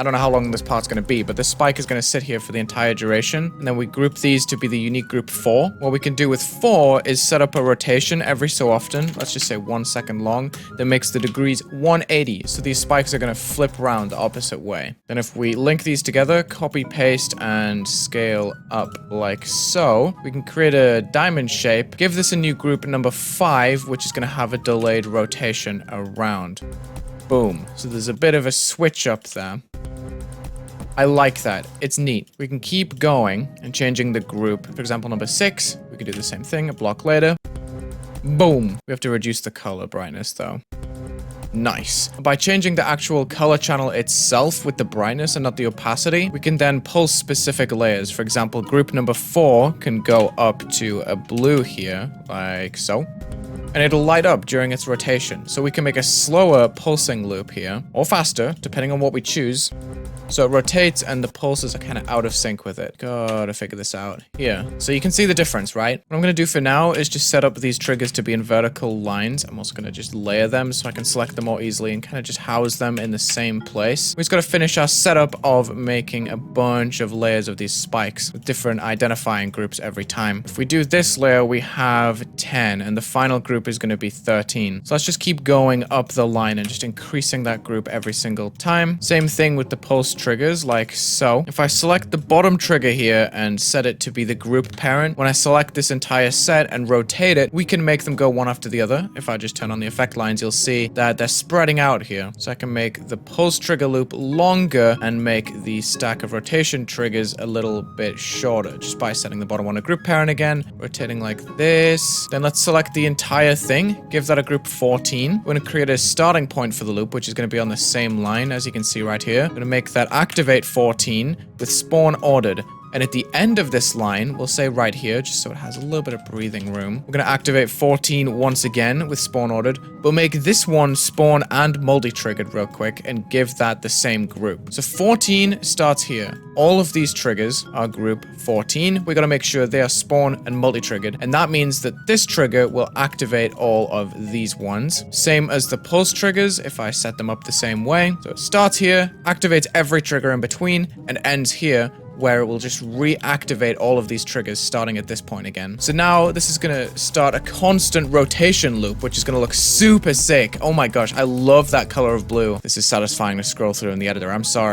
I don't know how long this part's going to be, but this spike is going to sit here for the entire duration. And then we group these to be the unique group 4. What we can do with 4 is set up a rotation every so often. Let's just say 1 second long. That makes the degrees 180. So these spikes are going to flip around the opposite way. Then if we link these together, copy, paste, and scale up like so, we can create a diamond shape. Give this a new group number 5, which is going to have a delayed rotation around. Boom. So there's a bit of a switch up there. I like that. It's neat. We can keep going and changing the group. For example, number 6, we could do the same thing a block later. Boom. We have to reduce the color brightness though. Nice. By changing the actual color channel itself with the brightness and not the opacity, we can then pulse specific layers. For example, group number 4 can go up to a blue here, like so. And it'll light up during its rotation. So we can make a slower pulsing loop here, or faster, depending on what we choose. So it rotates and the pulses are kind of out of sync with it. Gotta figure this out. Here. So you can see the difference, right? What I'm going to do for now is just set up these triggers to be in vertical lines. I'm also going to just layer them so I can select them more easily and kind of just house them in the same place. We just got to finish our setup of making a bunch of layers of these spikes with different identifying groups every time. If we do this layer, we have 10 and the final group is going to be 13. So let's just keep going up the line and just increasing that group every single time. Same thing with the pulse triggers like so. If I select the bottom trigger here and set it to be the group parent, when I select this entire set and rotate it, we can make them go one after the other. If I just turn on the effect lines, you'll see that they're spreading out here. So I can make the pulse trigger loop longer and make the stack of rotation triggers a little bit shorter just by setting the bottom one a group parent again, rotating like this. Then let's select the entire thing, give that a group 14. We're going to create a starting point for the loop, which is going to be on the same line as you can see right here. I'm going to make that activate 14 with spawn ordered. And at the end of this line, we'll say right here, just so it has a little bit of breathing room, we're going to activate 14 once again with spawn ordered. We'll make this one spawn and multi-triggered real quick and give that the same group. So 14 starts here. All of these triggers are group 14. We got to make sure they are spawn and multi-triggered. And that means that this trigger will activate all of these ones. Same as the pulse triggers if I set them up the same way. So it starts here, activates every trigger in between, and ends here, where it will just reactivate all of these triggers starting at this point again. So now this is going to start a constant rotation loop, which is going to look super sick. Oh my gosh, I love that color of blue. This is satisfying to scroll through in the editor. I'm sorry.